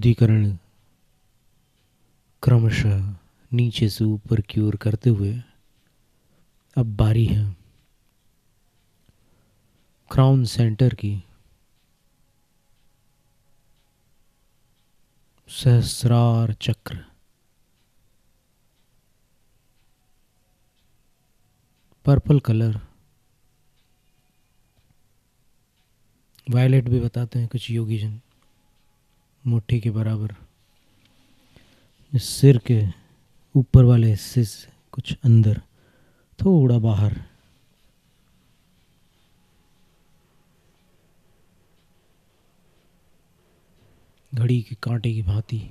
शुद्धिकरण क्रमशः नीचे से ऊपर की ओर करते हुए अब बारी है क्राउन सेंटर की सहस्रार चक्र। पर्पल कलर, वायलेट भी बताते हैं कुछ योगी जन, मुट्ठी के बराबर। इस सिर के ऊपर वाले हिस्से से कुछ अंदर, थोड़ा बाहर। घड़ी के कांटे की भांति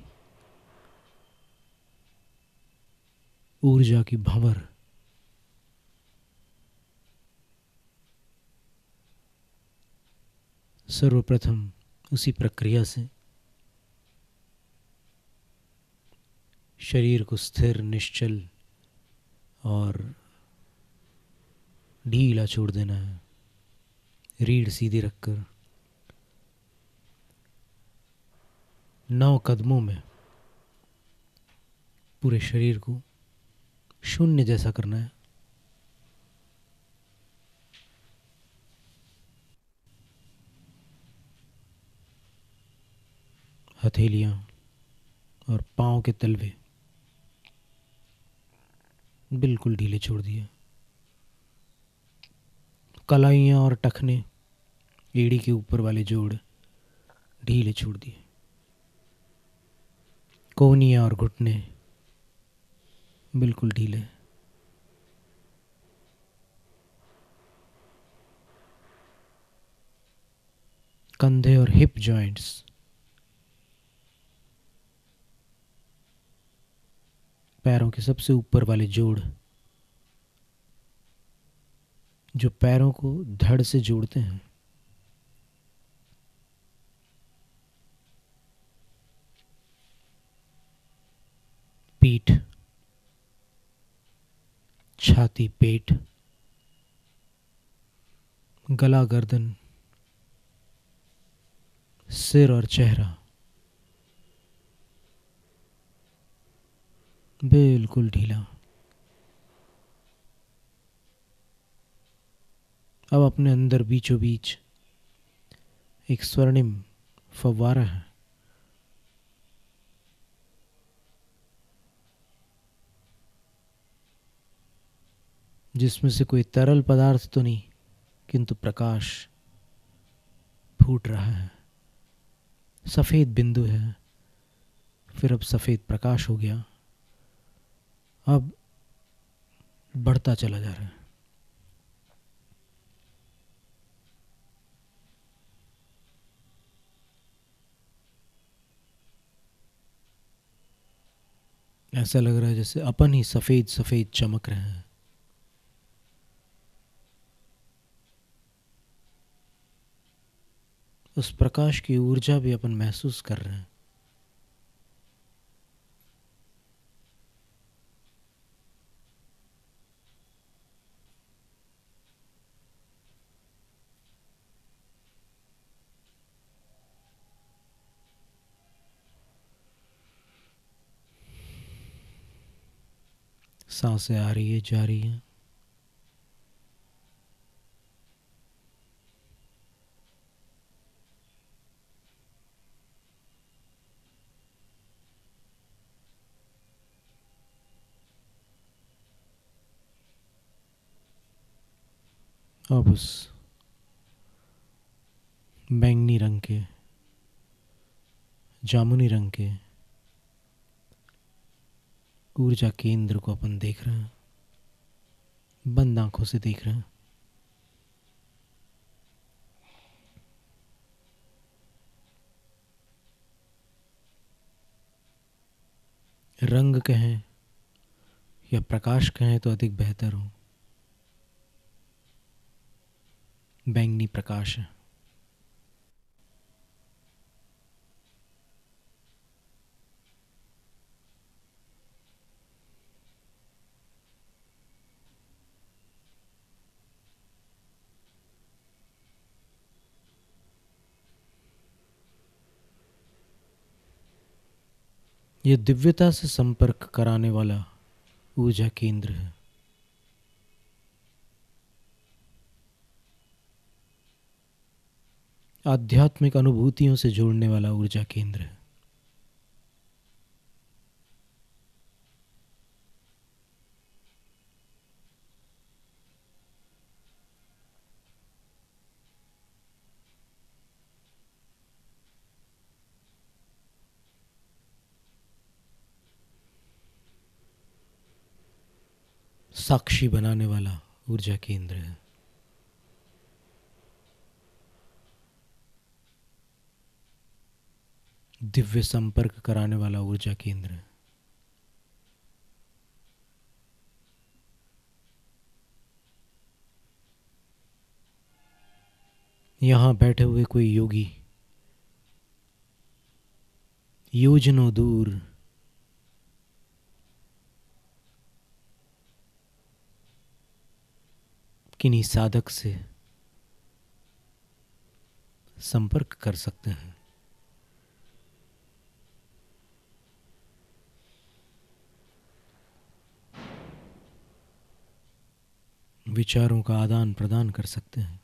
ऊर्जा की भंवर। सर्वप्रथम उसी प्रक्रिया से शरीर को स्थिर, निश्चल और ढीला छोड़ देना है। रीढ़ सीधी रखकर 9 कदमों में पूरे शरीर को शून्य जैसा करना है। हथेलियां और पांव के तलवे बिल्कुल ढीले छोड़ दिए। कलाइयां और टखने, एड़ी के ऊपर वाले जोड़ ढीले छोड़ दिए। कोहनियां और घुटने बिल्कुल ढीले। कंधे और हिप जॉइंट्स पैरों के सबसे ऊपर वाले जोड़ जो पैरों को धड़ से जोड़ते हैं, पीठ, छाती, पेट, गला, गर्दन, सिर और चेहरा बिल्कुल ढीला। अब अपने अंदर बीचों बीच एक स्वर्णिम फव्वारा है। जिसमें से कोई तरल पदार्थ तो नहीं, किंतु प्रकाश फूट रहा है। सफेद बिंदु है, फिर अब सफेद प्रकाश हो गया, अब बढ़ता चला जा रहा है। ऐसा लग रहा है जैसे अपन ही सफेद सफेद चमक रहे हैं। उस प्रकाश की ऊर्जा भी अपन महसूस कर रहे हैं। सांसें आ रही है, जा रही है। अब उस बैंगनी रंग के, जामुनी रंग के ऊर्जा केंद्र को अपन देख रहे हैं, बंद आंखों से देख रहे हैं। रंग कहें या प्रकाश कहें तो अधिक बेहतर हो। बैंगनी प्रकाश है। ये दिव्यता से संपर्क कराने वाला ऊर्जा केंद्र है। आध्यात्मिक अनुभूतियों से जोड़ने वाला ऊर्जा केंद्र है। साक्षी बनाने वाला ऊर्जा केंद्र है। दिव्य संपर्क कराने वाला ऊर्जा केंद्र है। यहाँ बैठे हुए कोई योगी योजनों दूर किन्हीं साधक से संपर्क कर सकते हैं। विचारों का आदान प्रदान कर सकते हैं।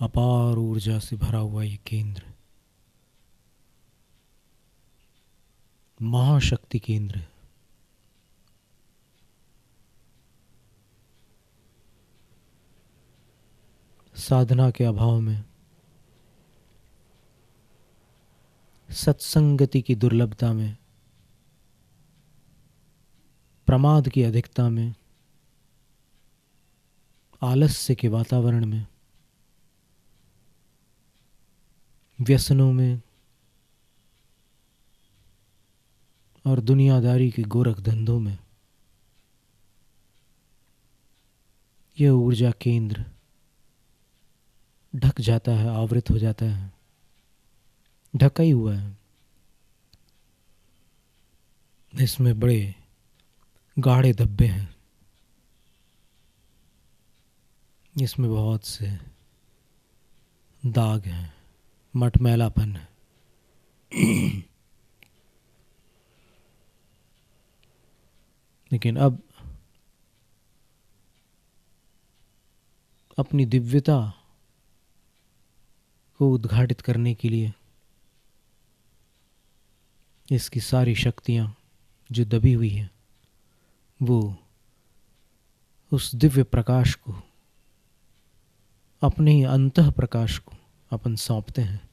अपार ऊर्जा से भरा हुआ ये केंद्र महाशक्ति केंद्र है। साधना के अभाव में, सत्संगति की दुर्लभता में, प्रमाद की अधिकता में, आलस्य के वातावरण में, व्यसनों में और दुनियादारी के गोरख धंधों में यह ऊर्जा केंद्र ढक जाता है, आवृत हो जाता है, ढका ही हुआ है। इसमें बड़े गाढ़े धब्बे हैं, इसमें बहुत से दाग हैं, मटमैलापन है। लेकिन अब अपनी दिव्यता को उद्घाटित करने के लिए इसकी सारी शक्तियां जो दबी हुई है वो उस दिव्य प्रकाश को, अपने ही अंतः प्रकाश को अपन सौंपते हैं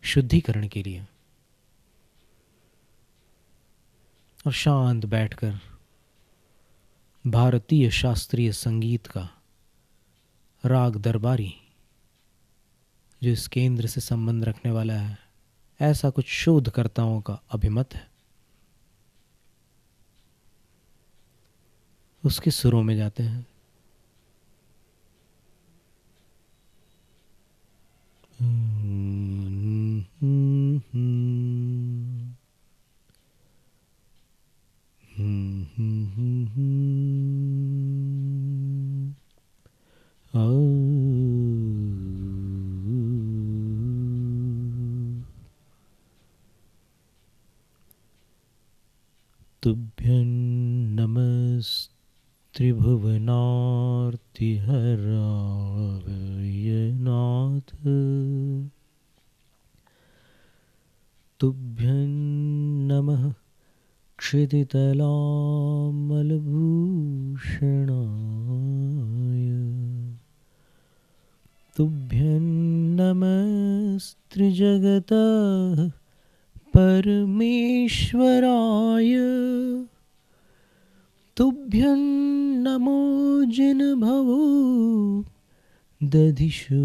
शुद्धिकरण के लिए। और शांत बैठकर भारतीय शास्त्रीय संगीत का राग दरबारी जो इस केंद्र से संबंध रखने वाला है, ऐसा कुछ शोधकर्ताओं का अभिमत है, उसके सुरों में जाते हैं। तुभ्यं नमस्त्रिभुवनार्तिहराय नाथ। तुभ्यं नमः क्षितितलामलभूषणाय। तुभ्यं नमस्त्रिजगतः परमेश्वराय। तुभ्यं नमो जिनभवो दधिशोषणाय।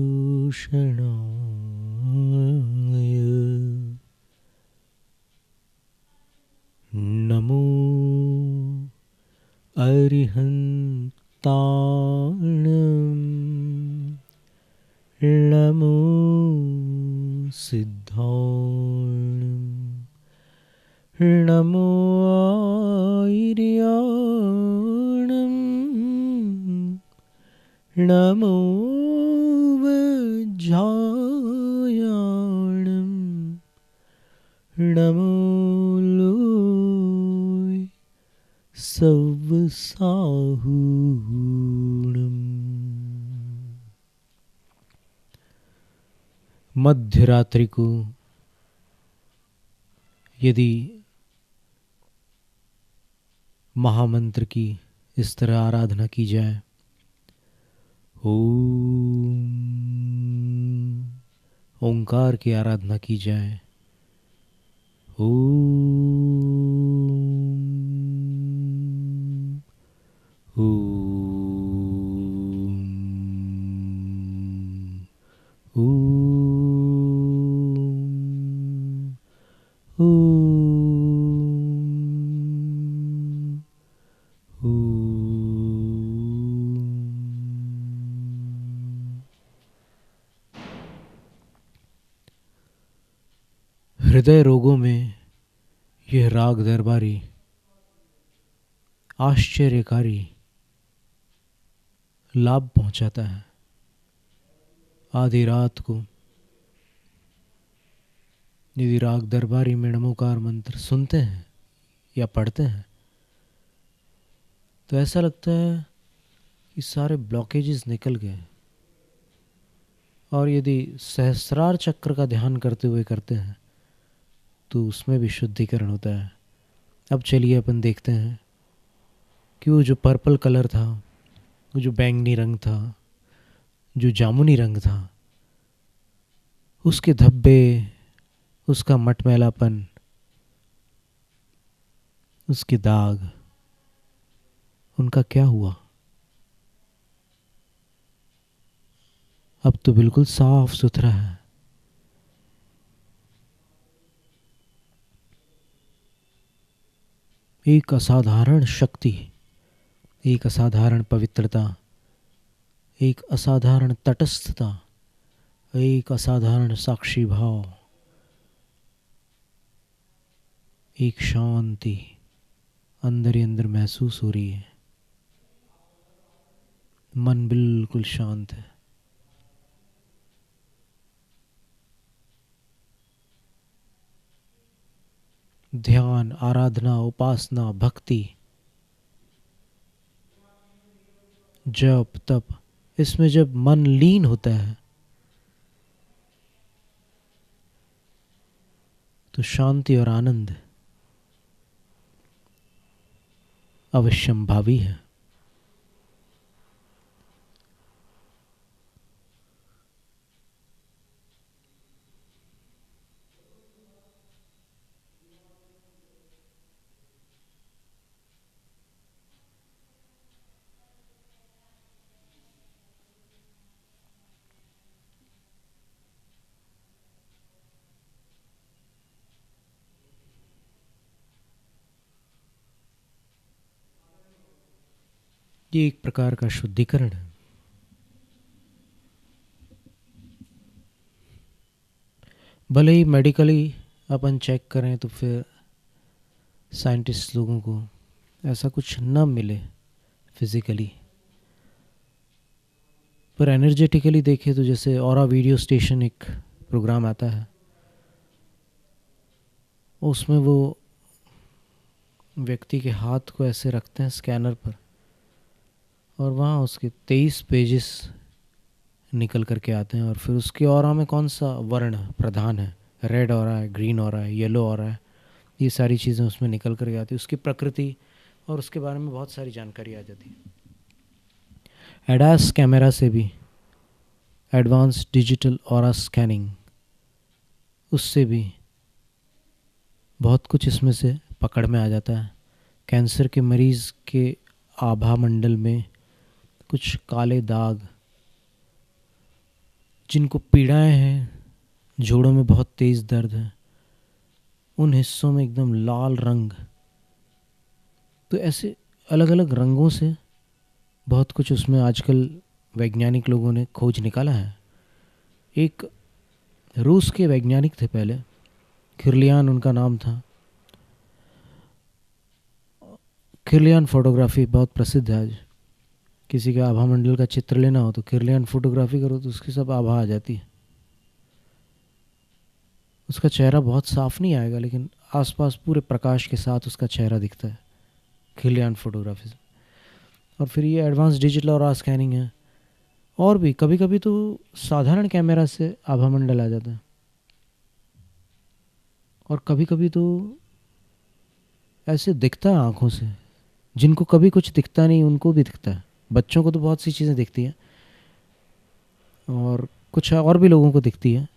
नमो अरिहन्ताणं। नमो सिद्धाणं। नमो आयर्याणं। नमो वज्रायाणं। नमो लोय सव साहूणम्। मध्य रात्रि को यदि महामंत्र की इस तरह आराधना की जाए, ओम, ओंकार की आराधना की जाए, ओम, ओम, ओम, ओम, हृदय रोगों में यह राग दरबारी आश्चर्यकारी लाभ पहुंचाता है। आधी रात को यदि राग दरबारी में नमोकार मंत्र सुनते हैं या पढ़ते हैं तो ऐसा लगता है कि सारे ब्लॉकेजेस निकल गए। और यदि सहस्रार चक्र का ध्यान करते हुए करते हैं तो उसमें भी शुद्धिकरण होता है। अब चलिए अपन देखते हैं कि वो जो पर्पल कलर था, वो जो बैंगनी रंग था, जो जामुनी रंग था, उसके धब्बे, उसका मटमैलापन, उसके दाग, उनका क्या हुआ? अब तो बिल्कुल साफ सुथरा है। एक असाधारण शक्ति, एक असाधारण पवित्रता, एक असाधारण तटस्थता, एक असाधारण साक्षी भाव, एक शांति अंदर ही अंदर महसूस हो रही है। मन बिल्कुल शांत है। ध्यान, आराधना, उपासना, भक्ति, जप, तप, इसमें जब मन लीन होता है तो शांति और आनंद अवश्यंभावी है। ये एक प्रकार का शुद्धिकरण है। भले ही मेडिकली अपन चेक करें तो फिर साइंटिस्ट लोगों को ऐसा कुछ न मिले फिजिकली, पर एनर्जेटिकली देखें तो जैसे ऑरा वीडियो स्टेशन एक प्रोग्राम आता है, उसमें वो व्यक्ति के हाथ को ऐसे रखते हैं स्कैनर पर और वहाँ उसके 23 पेजेस निकल करके आते हैं और फिर उसके ऑरा में कौन सा वर्ण प्रधान है, रेड ऑरा है, ग्रीन ऑरा है, येलो ऑरा है, ये सारी चीज़ें उसमें निकल करके आती है। उसकी प्रकृति और उसके बारे में बहुत सारी जानकारी आ जाती है। एडास कैमरा से भी, एडवांस डिजिटल ऑरा स्कैनिंग, उससे भी बहुत कुछ इसमें से पकड़ में आ जाता है। कैंसर के मरीज़ के आभा मंडल में कुछ काले दाग, जिनको पीड़ाएं हैं, जोड़ों में बहुत तेज़ दर्द है, उन हिस्सों में एकदम लाल रंग। तो ऐसे अलग अलग रंगों से बहुत कुछ उसमें आजकल वैज्ञानिक लोगों ने खोज निकाला है। एक रूस के वैज्ञानिक थे पहले, किरलियान उनका नाम था। किरलियान फोटोग्राफी बहुत प्रसिद्ध है आज। किसी का आभा मंडल का चित्र लेना हो तो किरलियान फोटोग्राफी करो तो उसकी सब आभा आ जाती है। उसका चेहरा बहुत साफ नहीं आएगा, लेकिन आसपास पूरे प्रकाश के साथ उसका चेहरा दिखता है खिलियान फोटोग्राफी से। और फिर ये एडवांस डिजिटल और स्कैनिंग है। और भी कभी कभी तो साधारण कैमरा से आभामंडल आ जाता है, और कभी कभी तो ऐसे दिखता है आँखों से, जिनको कभी कुछ दिखता नहीं उनको भी दिखता है। बच्चों को तो बहुत सी चीज़ें दिखती हैं और कुछ और भी लोगों को दिखती है,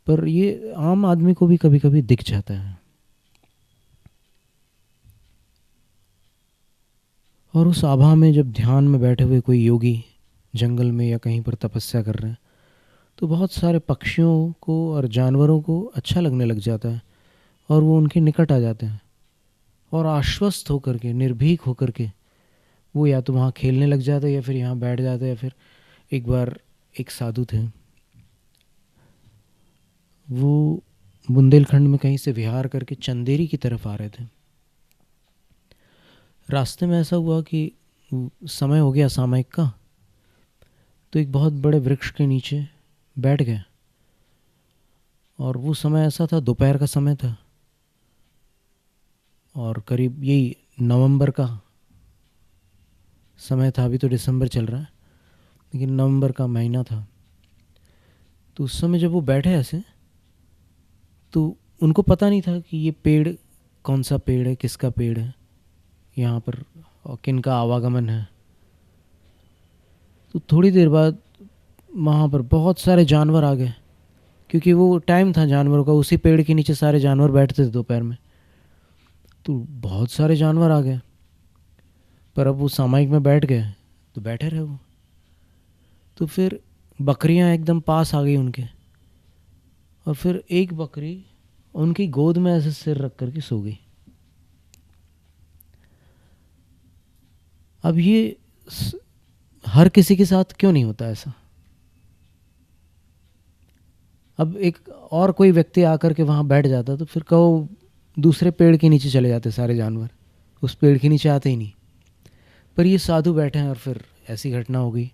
पर ये आम आदमी को भी कभी कभी दिख जाता है। और उस आभा में जब ध्यान में बैठे हुए कोई योगी जंगल में या कहीं पर तपस्या कर रहे हैं, तो बहुत सारे पक्षियों को और जानवरों को अच्छा लगने लग जाता है, और वो उनके निकट आ जाते हैं, और आश्वस्त होकर के, निर्भीक होकर के वो या तो वहाँ खेलने लग जाते या फिर यहाँ बैठ जाते। या फिर एक बार एक साधु थे, वो बुंदेलखंड में कहीं से विहार करके चंदेरी की तरफ आ रहे थे। रास्ते में ऐसा हुआ कि समय हो गया सामयिक का, तो एक बहुत बड़े वृक्ष के नीचे बैठ गए। और वो समय ऐसा था, दोपहर का समय था, और करीब यही नवंबर का समय था। अभी तो दिसंबर चल रहा है, लेकिन नवंबर का महीना था। तो उस समय जब वो बैठे ऐसे, तो उनको पता नहीं था कि ये पेड़ कौन सा पेड़ है, किसका पेड़ है यहाँ पर, और किन का आवागमन है। तो थोड़ी देर बाद वहाँ पर बहुत सारे जानवर आ गए, क्योंकि वो टाइम था जानवरों का, उसी पेड़ के नीचे सारे जानवर बैठते थे दोपहर में। तो बहुत सारे जानवर आ गए, पर अब वो सामायिक में बैठ गए तो बैठे रहे वो। तो फिर बकरियां एकदम पास आ गई उनके, और फिर एक बकरी उनकी गोद में ऐसे सिर रख करके सो गई। अब ये हर किसी के साथ क्यों नहीं होता ऐसा? अब एक और कोई व्यक्ति आकर के वहाँ बैठ जाता तो फिर कहो दूसरे पेड़ के नीचे चले जाते सारे जानवर, उस पेड़ के नीचे आते ही नहीं। पर ये साधु बैठे हैं और फिर ऐसी घटना हो गई।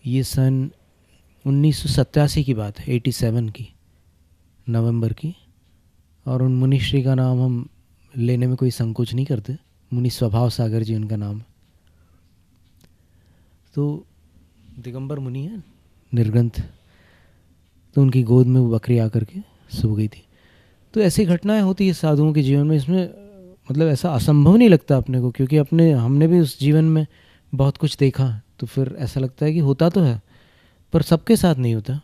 ये सन 1987 की बात है, 87 की नवंबर की। और उन मुनिश्री का नाम हम लेने में कोई संकोच नहीं करते, मुनि स्वभाव सागर जी उनका नाम। तो दिगंबर मुनि है, निर्ग्रंथ। तो उनकी गोद में वो बकरी आकर के सो गई थी। तो ऐसी घटनाएं होती है साधुओं के जीवन में। इसमें मतलब ऐसा असंभव नहीं लगता अपने को, क्योंकि हमने भी उस जीवन में बहुत कुछ देखा, तो फिर ऐसा लगता है कि होता तो है, पर सबके साथ नहीं होता।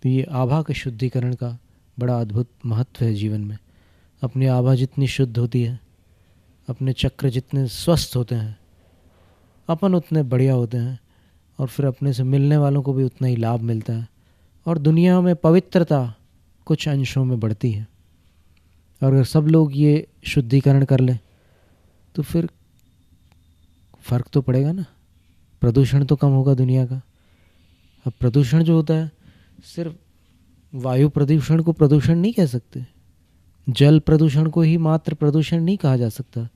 तो ये आभा के शुद्धिकरण का बड़ा अद्भुत महत्व है जीवन में। अपनी आभा जितनी शुद्ध होती है, अपने चक्र जितने स्वस्थ होते हैं, अपन उतने बढ़िया होते हैं, और फिर अपने से मिलने वालों को भी उतना ही लाभ मिलता है, और दुनिया में पवित्रता कुछ अंशों में बढ़ती है। और अगर सब लोग ये शुद्धिकरण कर लें तो फिर फ़र्क तो पड़ेगा ना, प्रदूषण तो कम होगा दुनिया का। अब प्रदूषण जो होता है, सिर्फ वायु प्रदूषण को प्रदूषण नहीं कह सकते, जल प्रदूषण को ही मात्र प्रदूषण नहीं कहा जा सकता।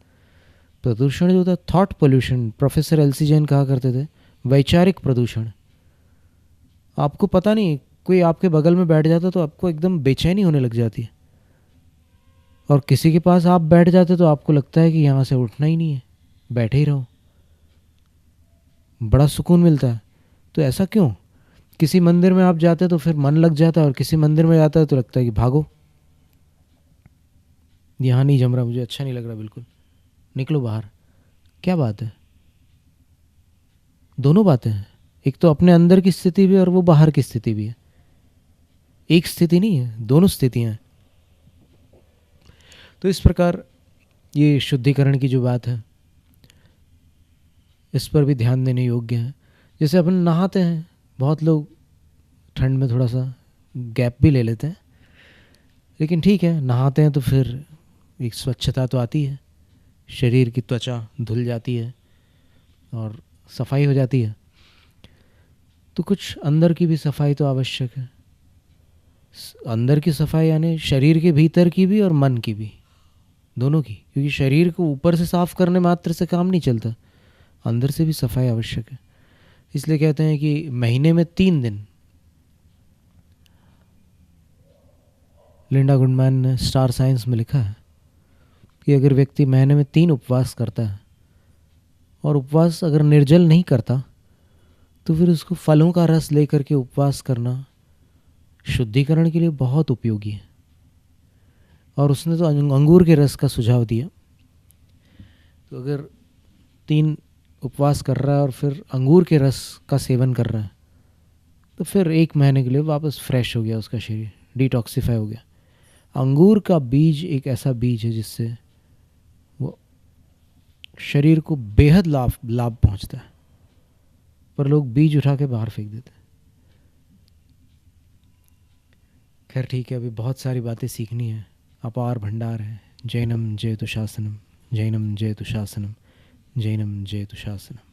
प्रदूषण जो होता है thought pollution, professor LC Jain कहा करते थे वैचारिक प्रदूषण। आपको पता नहीं, कोई आपके बगल में बैठ जाता तो आपको एकदम बेचैनी होने लग जाती है, और किसी के पास आप बैठ जाते तो आपको लगता है कि यहाँ से उठना ही नहीं है, बैठे ही रहो, बड़ा सुकून मिलता है। तो ऐसा क्यों? किसी मंदिर में आप जाते तो फिर मन लग जाता है, और किसी मंदिर में जाता है तो लगता है कि भागो, यहाँ नहीं जम रहा, मुझे अच्छा नहीं लग रहा, बिल्कुल निकलो बाहर। क्या बात है? दोनों बातें हैं, एक तो अपने अंदर की स्थिति भी और वो बाहर की स्थिति भी है, एक स्थिति नहीं है, दोनों स्थितियां हैं। तो इस प्रकार ये शुद्धिकरण की जो बात है, इस पर भी ध्यान देने योग्य है। जैसे अपन नहाते हैं, बहुत लोग ठंड में थोड़ा सा गैप भी ले लेते हैं, लेकिन ठीक है, नहाते हैं तो फिर एक स्वच्छता तो आती है, शरीर की त्वचा धुल जाती है और सफाई हो जाती है। तो कुछ अंदर की भी सफाई तो आवश्यक है। अंदर की सफाई यानी शरीर के भीतर की भी और मन की भी, दोनों की, क्योंकि शरीर को ऊपर से साफ करने मात्र से काम नहीं चलता, अंदर से भी सफाई आवश्यक है। इसलिए कहते हैं कि महीने में 3 दिन लिंडा गुडमैन ने स्टार साइंस में लिखा है कि अगर व्यक्ति महीने में 3 उपवास करता है और उपवास अगर निर्जल नहीं करता तो फिर उसको फलों का रस लेकर के उपवास करना शुद्धिकरण के लिए बहुत उपयोगी है। और उसने तो अंगूर के रस का सुझाव दिया। तो अगर 3 उपवास कर रहा है और फिर अंगूर के रस का सेवन कर रहा है तो फिर 1 महीने के लिए वापस फ्रेश हो गया उसका शरीर, डिटॉक्सिफाई हो गया। अंगूर का बीज एक ऐसा बीज है जिससे वो शरीर को बेहद लाभ पहुंचता है, पर लोग बीज उठा के बाहर फेंक देते हैं। खैर ठीक है, अभी बहुत सारी बातें सीखनी है, अपार भंडार है। जैनम जयतु शासनम, जैनम जयतु शासनम, जैनम जयतु शासनम।